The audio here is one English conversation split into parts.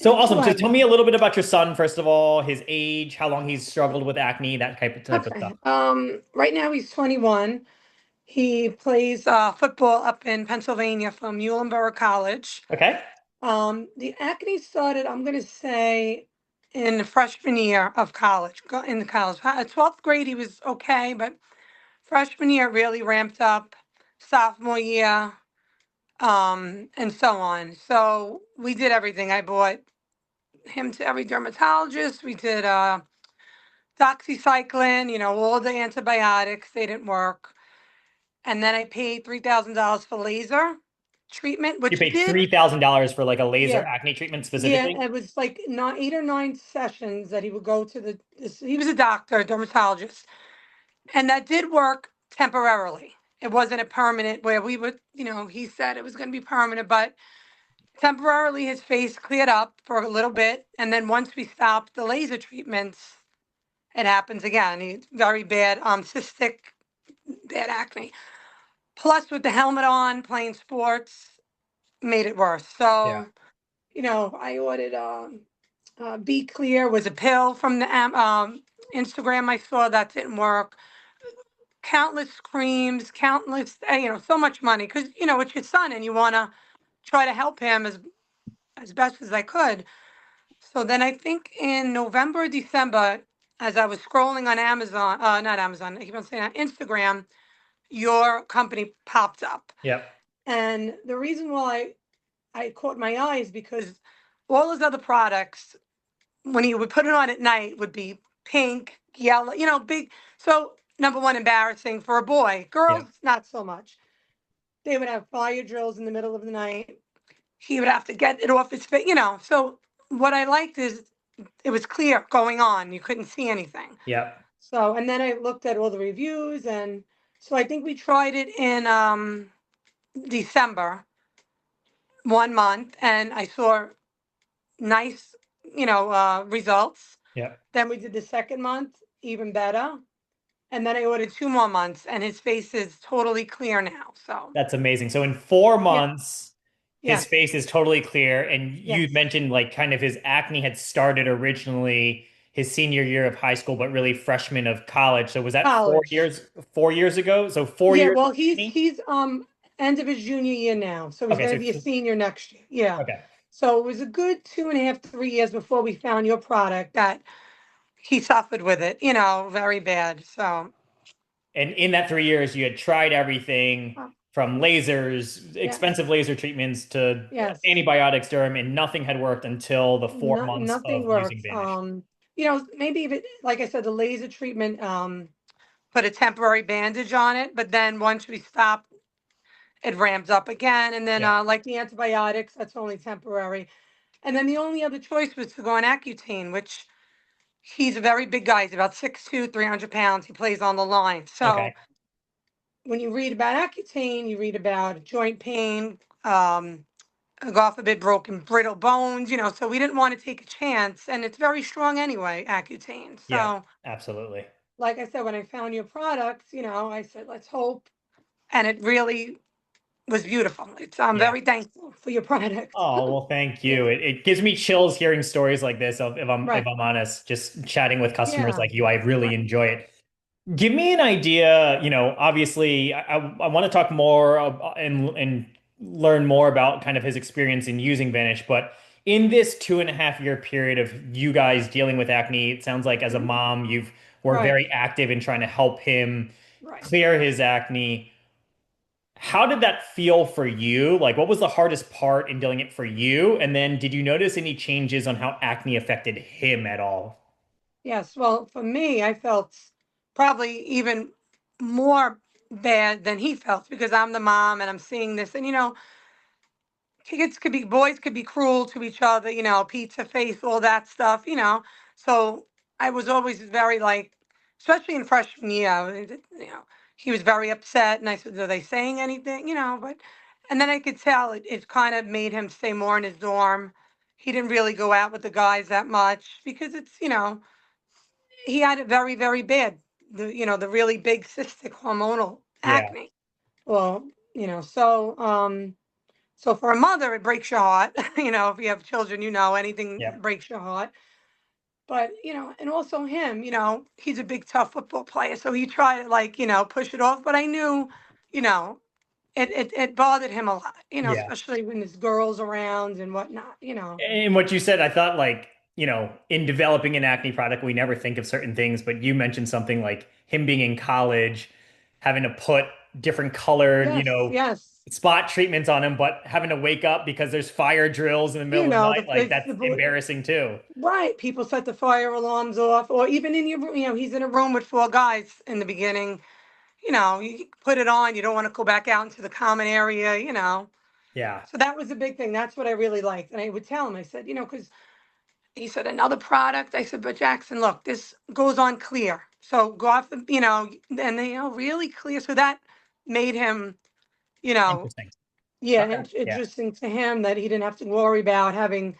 So awesome. So What? tell me a little bit about your son, first of all, his age, how long he's struggled with acne, that type of stuff. Okay. Right now he's 21. He plays football up in Pennsylvania from Muhlenberg College. Okay. The acne started, I'm going to say, in the freshman year of college, in the college. 12th grade, he was okay, but freshman year really ramped up, sophomore year, and so on. So we did everything. I bought him to every dermatologist. We did doxycycline, all the antibiotics. They didn't work. And then I paid $3,000 for laser treatment, You which paid did, $3,000 for like a laser yeah. acne treatment Yeah, specifically? it was like 8 or 9 sessions that he would go to he was a doctor, a dermatologist. And that did work temporarily. It wasn't a permanent where we would, he said it was going to be permanent, but temporarily his face cleared up for a little bit. And then once we stopped the laser treatments, it happens again. He's very bad, cystic, bad acne. Plus with the helmet on, playing sports, made it worse. Yeah. So, I ordered Be Clear was a pill from the Instagram I saw that didn't work. Countless creams, countless, so much money because it's your son and you want to try to help him as best as I could. So then I think in November or December, as I was scrolling on Amazon, not Amazon, I keep on saying on Instagram, your company popped up, Yep. and the reason why I caught my eyes because all his other products when he would put it on at night would be pink, yellow, big. So number one, embarrassing for a boy. Girls, Yep. not so much. They would have fire drills in the middle of the night. He would have to get it off his face. So what I liked is it was clear going on. You couldn't see anything. Yep. So and then I looked at all the reviews and so I think we tried it in December, 1 month, and I saw nice, results. Yep. Then we did the second month, even better. And then I ordered 2 more months, and his face is totally clear now. So, That's amazing. So in four yeah, months, his yes, face is totally clear. And you yes. mentioned like kind of his acne had started originally his senior year of high school, but really freshman of college. So was that four College. years, 4 years ago? So four Yeah, years of well, he's acne? he's end of his junior year now, so he's Okay, going so to be a senior next year. Yeah. okay. So it was a good 2.5, 3 years before we found your product that he suffered with it. Very bad. So, And in that 3 years, you had tried everything uh, from lasers, yes, expensive laser treatments to yes. antibiotics, derm, and nothing had worked until the 4 months Nothing of using works. Vanish. Maybe if it, like I said, the laser treatment, put a temporary bandage on it, but then once we stopped, it ramped up again. And then, Yeah. like the antibiotics, that's only temporary. And then the only other choice was to go on Accutane, which he's a very big guy. He's about 6'2", 300 pounds. He plays on the line. Okay. So when you read about Accutane, you read about joint pain, um, God forbid, broken brittle bones, so we didn't want to take a chance. And it's very strong anyway, Accutane. Yeah, So, absolutely. like I said, when I found your products, I said, let's hope. And it really was beautiful. I'm Yeah. very thankful for your product. Oh, well, thank Yeah. you. It gives me chills hearing stories like this. If Right. I'm honest, just chatting with customers Yeah. like you, I really Right. enjoy it. Give me an idea, obviously I want to talk more and learn more about kind of his experience in using Vanish, but in this 2.5 year period of you guys dealing with acne, it sounds like as a Mhm. mom, you've were Right. very active in trying to help him Right. clear his acne. How did that feel for you? Like, what was the hardest part in doing it for you? And then did you notice any changes on how acne affected him at all? Yes. Well, for me, I felt probably even more bad than he felt because I'm the mom and I'm seeing this. And, boys could be cruel to each other, pizza face, all that stuff. So I was always very like, especially in freshman year, he was very upset. And I said, are they saying anything? And then I could tell it kind of made him stay more in his dorm. He didn't really go out with the guys that much because he had it very, very bad. The really big cystic hormonal Yeah. acne. Well, so, So for a mother, it breaks your heart. If you have children, anything Yep. breaks your heart. But, and also him, he's a big, tough football player. So he tried to, like, push it off. But I knew, you know, it bothered him a lot, Yeah. especially when there's girls around and whatnot. And what you said, I thought like, in developing an acne product, we never think of certain things, but you mentioned something like him being in college, having to put different colored, Yes, yes. spot treatments on him, but having to wake up because there's fire drills in the middle of the night. Like It's that's embarrassing too. right. People set the fire alarms off, or even in your room, he's in a room with four guys in the beginning. You put it on, you don't want to go back out into the common area. Yeah. So that was a big thing. That's what I really liked. And I would tell him, I said, because he said, another product. I said, but Jackson, look, this goes on clear. So go off and they, really clear. So that made him, you know, Interesting. yeah, Okay. Yeah. interesting to him that he didn't have to worry about having,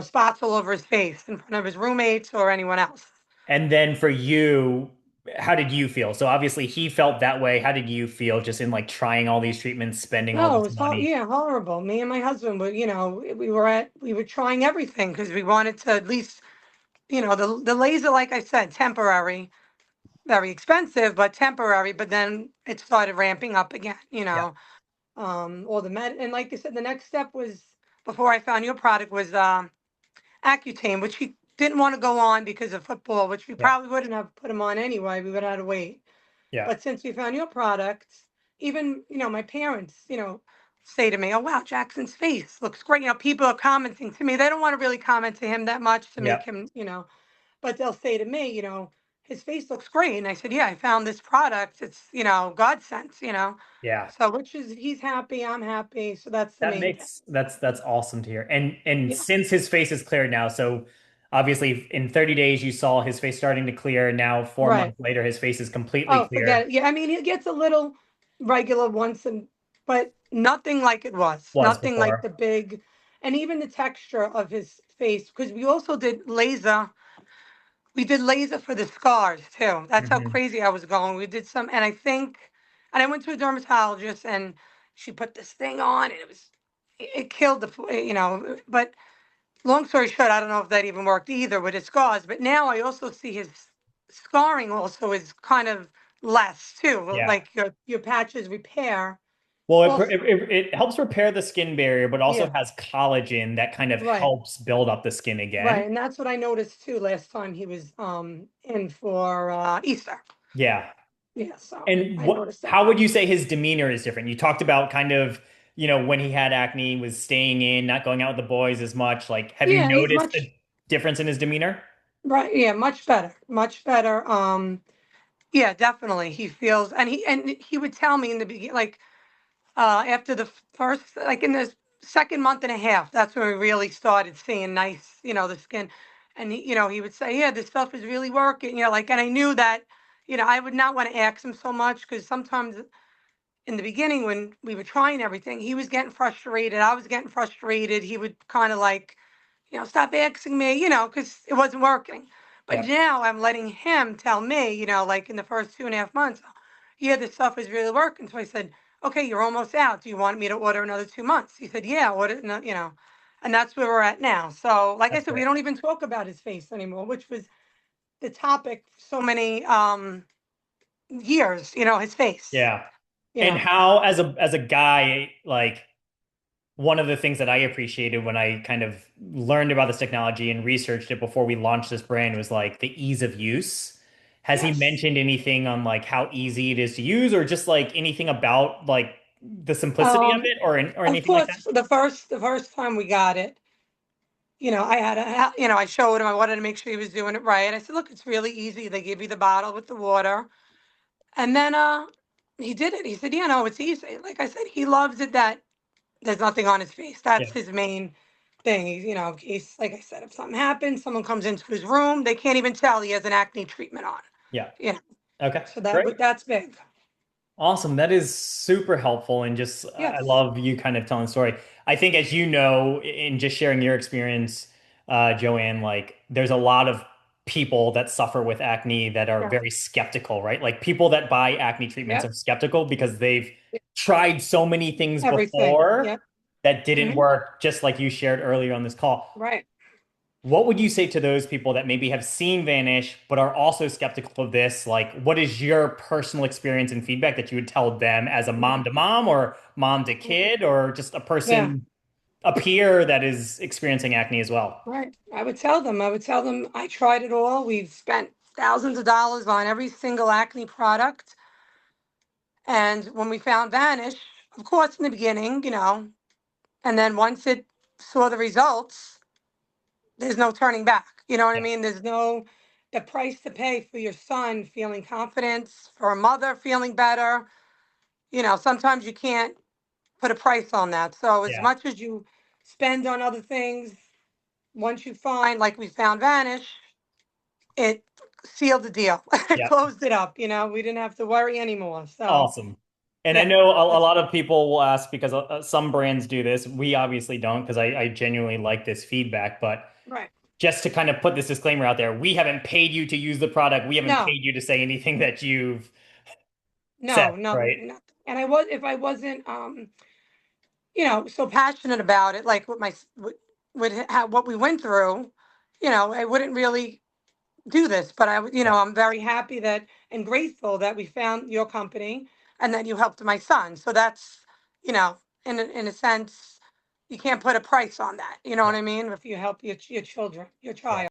spots all over his face in front of his roommates or anyone else. And then for you, how did you feel? So obviously he felt that way. How did you feel just in like trying all these treatments, spending all No, it this was money? yeah, horrible. Me and my husband were, we were trying everything because we wanted to at least, the laser, like I said, temporary, very expensive, but temporary. But then it started ramping up again. Yeah. All the med, and like I said, the next step was, before I found your product, was Accutane, which he didn't want to go on because of football, which we Yeah. probably wouldn't have put him on anyway. We would have had to wait. Yeah. But since we found your product, even, my parents, say to me, "Oh wow, Jackson's face looks great." People are commenting to me. They don't want to really comment to him that much to Yeah. make him. But they'll say to me, his face looks great. And I said, yeah, I found this product. It's, God sent. Yeah. So which is, he's happy, I'm happy. So that's the That main thing. makes that's awesome to hear. And Yeah. since his face is cleared now, so obviously in 30 days you saw his face starting to clear. Now four Right. months later, his face is completely Oh, forget clear. it. Yeah. I mean, it gets a little regular but nothing like it was. Was Nothing like before. the big, and even the texture of his face, because we also did laser. We did laser for the scars too. That's how Hmm. crazy I was going. We did some, and I went to a dermatologist, and she put this thing on, and it killed But long story short, I don't know if that even worked either with his scars. But now I also see his scarring also is kind of less too. Yeah. Like your patches repair. Well, Also, it helps repair the skin barrier, but also yeah, has collagen that kind of right, helps build up the skin again. right, and that's what I noticed too last time he was in for Easter. Yeah. Yeah, so And I noticed that. how would you say his demeanor is different? You talked about kind of, when he had acne, was staying in, not going out with the boys as much. Like, have you Yeah, he's noticed much a difference in his demeanor? right. Yeah, much better. Much better. Yeah, definitely. He feels, and he would tell me in the beginning, like after the first, like in the second month and a half, that's when we really started seeing nice, the skin. And he would say, "Yeah, this stuff is really working." Like, and I knew that, I would not want to ask him so much because sometimes in the beginning when we were trying everything, he was getting frustrated. I was getting frustrated. He would kind of like, stop asking me, because it wasn't working. But Yep. now I'm letting him tell me, like in the first 2.5 months, yeah, this stuff is really working. So I said, okay, you're almost out. Do you want me to order another 2 months? He said, yeah, order, no, and that's where we're at now. So, like I That's said, we great. don't even talk about his face anymore, which was the topic so many years, his face, Yeah. you And know. how, as a guy, like one of the things that I appreciated when I kind of learned about this technology and researched it before we launched this brand was like the ease of use. Has he Yes. mentioned anything on like how easy it is to use or just like anything about like the simplicity of Um, it or of anything like course, that? the first time we got it, I showed him, I wanted to make sure he was doing it right. I said, look, it's really easy. They give you the bottle with the water. And then he did it. He said, yeah, no, it's easy. Like I said, he loves it that there's nothing on his face. Yeah. That's his main thing. He's, in case, like I said, if something happens, someone comes into his room, they can't even tell he has an acne treatment on. Yeah. You know, Okay. so Great. that's big. Awesome. That is super helpful. And just, I Yes. love you kind of telling the story. I think, as you know, in just sharing your experience, Joanne, like there's a lot of people that suffer with acne that are Yeah. very skeptical, right? Like people that buy acne treatments Yep. are skeptical because they've tried so many things Everything. before Yep. that didn't Hmm. work, just like you shared earlier on this call. Right. What would you say to those people that maybe have seen Vanish but are also skeptical of this? Like, what is your personal experience and feedback that you would tell them as a mom to mom or mom to kid or just a Yeah. person, a peer that is experiencing acne as well? Right. I would tell them I tried it all. We've spent thousands of dollars on every single acne product. And when we found Vanish, of course, in the beginning, and then once it saw the results, there's no turning back. You know what I Yeah, mean? There's no the price to pay for your son feeling confidence, for a mother feeling better. Sometimes you can't put a price on that. So as yeah, much as you spend on other things, once you find, like we found Vanish, it sealed the deal. It yeah. closed it up. We didn't have to worry anymore. So Awesome. And I yeah, know a that's lot of people will ask because some brands do this. We obviously don't because I genuinely like this feedback. But right. just to kind of put this disclaimer out there, we haven't paid you to use the product. We haven't No, paid you to say anything that you've said, no, nothing, right? nothing. And if I wasn't, so passionate about it, like what we went through, I wouldn't really do this. But Yeah, I'm very happy that and grateful that we found your company and that you helped my son. So that's, you know, in a sense, you can't put a price on that. You know what yeah, I mean? If you help your children, your yeah. child.